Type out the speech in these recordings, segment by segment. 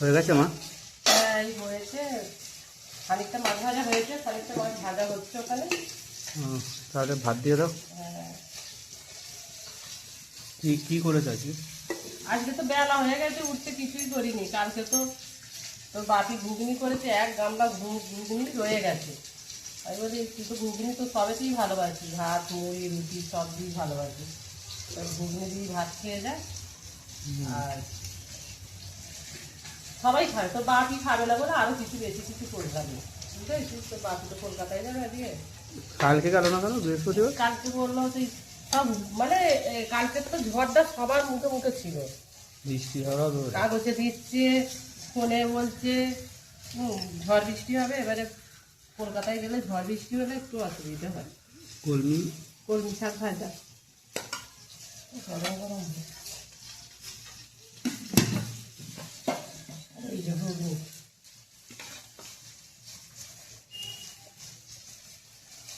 হয়ে গেছে মা? হ্যাঁ এই হয়েছে, খানিকটা মাছ ভাজা হয়েছে, খানিকটা মাছ ভাজা হচ্ছে ওখানে। তাহলে ভাত দিয়ে দাও। হ্যাঁ কি করেছো আজকে? আজকে তো বেলা হয়ে গেছে, উঠতে কিছুই করিনি। কালকে তো তোর বাপি ঘুগনি করেছে, এক গামলা ঘুগনি রয়ে গেছে। আমি বলি তুই তো ঘুগনি তো সবেতেই ভালোবাসি, ভাত মুড়ি রুটি সব দিয়েই ভালোবাসি, ঘুগনি দিয়ে ভাত খেয়ে যায়। আর সবাই খাবে, তো বাপি খাবে না বলে আরো কিছু বেশি কিছু করলাম না, বুঝতে তো বাপি তো কলকাতায় যাবে আজকে। কালকে গেল না কেন বৃহস্পতিবার? কালকে বললো তুই সব মানে কালকে তো ঝড়টা সবার মুখে মুখে ছিল, বৃষ্টি হওয়া কাগজে দিচ্ছে, ফোনে বলছে ঝড় বৃষ্টি হবে। এবারে কলকাতায় গেলে ঝড় বৃষ্টি হলে একটু অসুবিধা হয়। কলমি শাক ভাজা গরম গরম এই যে ঘুগনি,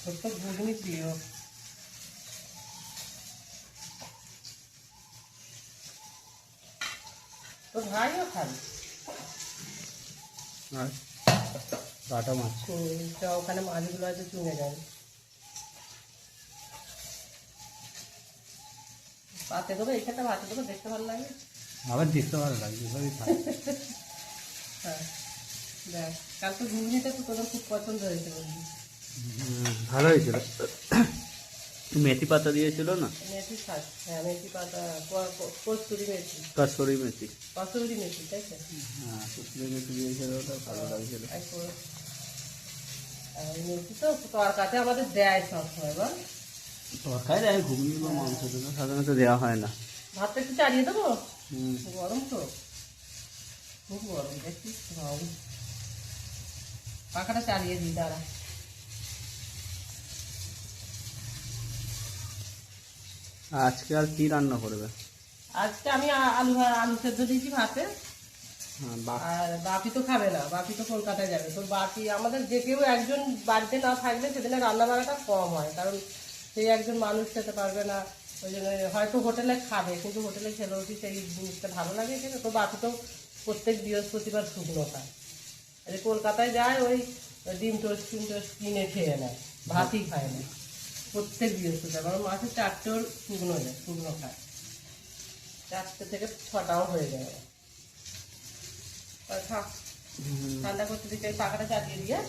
তোর তো ঘুগনি প্রিয়। তোর ভাইও খাবে। আর বাটা মাছ ওখানে মাছগুলো আছে চুনে যায়, পাতে দেবো এইখানটা ভাতে দেবো, দেখতে ভালো লাগে। আবার দেখতে ভালো লাগবে এভাবেই খাই। হ্যাঁ দেখ কালকে ঘুগনিটা তো তোদের খুব পছন্দ হয়েছে বলবি। ভালো হয়েছিল। মেথি পাতা দিয়েছিল না? মেথি শাক, হ্যাঁ মেথি পাতা, কস্তুরি মেথি, কাসুরি মেথি। কস্তুরি মেথি তাই তো? হ্যাঁ কসুরি মেথি দিয়েছিল, ওটা ভালো লাগছিল। মেথি তো তরকাতে আমাদের দেয় সব সময় বল। তরকারি দেয়, ঘুগনি বা মাংস দিলে সাধারণত দেওয়া হয় না। ভাতটা একটু চালিয়ে দেবো, গরম তো খুব গরম, দেখছিস পাখাটা চালিয়ে দিই দাঁড়া। আজকে আর কি রান্না করবে? আজকে আমি আলু সেদ্ধ দিয়েছি ভাতে। আর বাপি তো খাবে না, বাপি তো কলকাতায় যাবে। তো বাপি আমাদের যে কেউ একজন বাড়িতে না থাকলে সেদিনে রান্না বান্নাটা কম হয়, কারণ সেই একজন মানুষ খেতে পারবে না। ওই জন্য হয়তো হোটেলে খাবে, কিন্তু হোটেলে খেলেও কি সেই জিনিসটা ভালো লাগে খেতে? তো বাপি তো প্রত্যেক বৃহস্পতিবার শুকনো খায়। এই কলকাতায় যায় ওই ডিম টোস্ট কিনে খেয়ে নেয়, ভাতই খায় না প্রত্যেক বৃহস্পতিবার। কারণ মাসে 4টেও শুকনো যায়, শুকনো খায়, 4টে থেকে 6টাও হয়ে যায়। ঠান্ডা করতে দিতে পাখাটা চালিয়ে দিয়ে